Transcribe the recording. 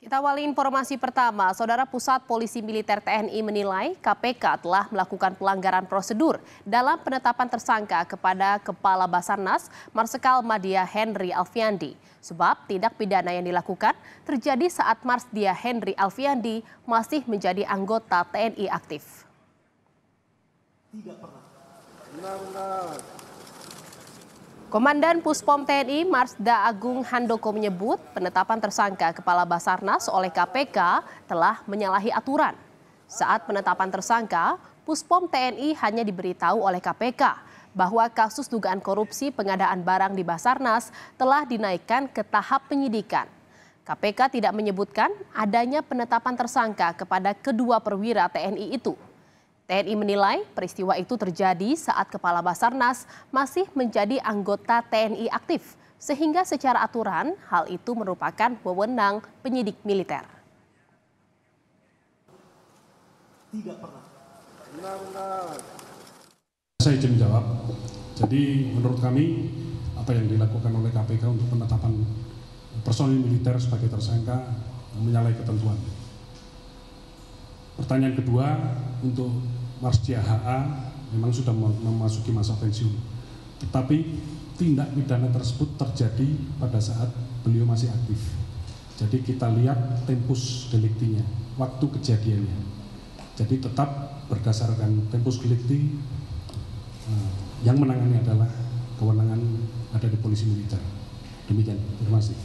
Kita awali informasi pertama, Saudara Pusat Polisi Militer TNI menilai KPK telah melakukan pelanggaran prosedur dalam penetapan tersangka kepada Kepala Basarnas Marsikal Madya Henry Alfiandi. Sebab tindak pidana yang dilakukan terjadi saat Marsdia Henry Alfiandi masih menjadi anggota TNI aktif. Tidak pernah. Komandan Puspom TNI Marsda Agung Handoko menyebut penetapan tersangka Kepala Basarnas oleh KPK telah menyalahi aturan. Saat penetapan tersangka, Puspom TNI hanya diberitahu oleh KPK bahwa kasus dugaan korupsi pengadaan barang di Basarnas telah dinaikkan ke tahap penyidikan. KPK tidak menyebutkan adanya penetapan tersangka kepada kedua perwira TNI itu. TNI menilai peristiwa itu terjadi saat Kepala Basarnas masih menjadi anggota TNI aktif, sehingga secara aturan hal itu merupakan wewenang penyidik militer. Tidak pernah. Saya izin jawab. Jadi menurut kami apa yang dilakukan oleh KPK untuk penetapan personil militer sebagai tersangka menyalahi ketentuan. Pertanyaan kedua, untuk Marsdia HA memang sudah memasuki masa pensiun. Tetapi tindak pidana tersebut terjadi pada saat beliau masih aktif. Jadi kita lihat tempus deliktinya, waktu kejadiannya. Jadi tetap berdasarkan tempus delikti, yang menangani adalah kewenangan ada di polisi militer. Demikian, terima kasih.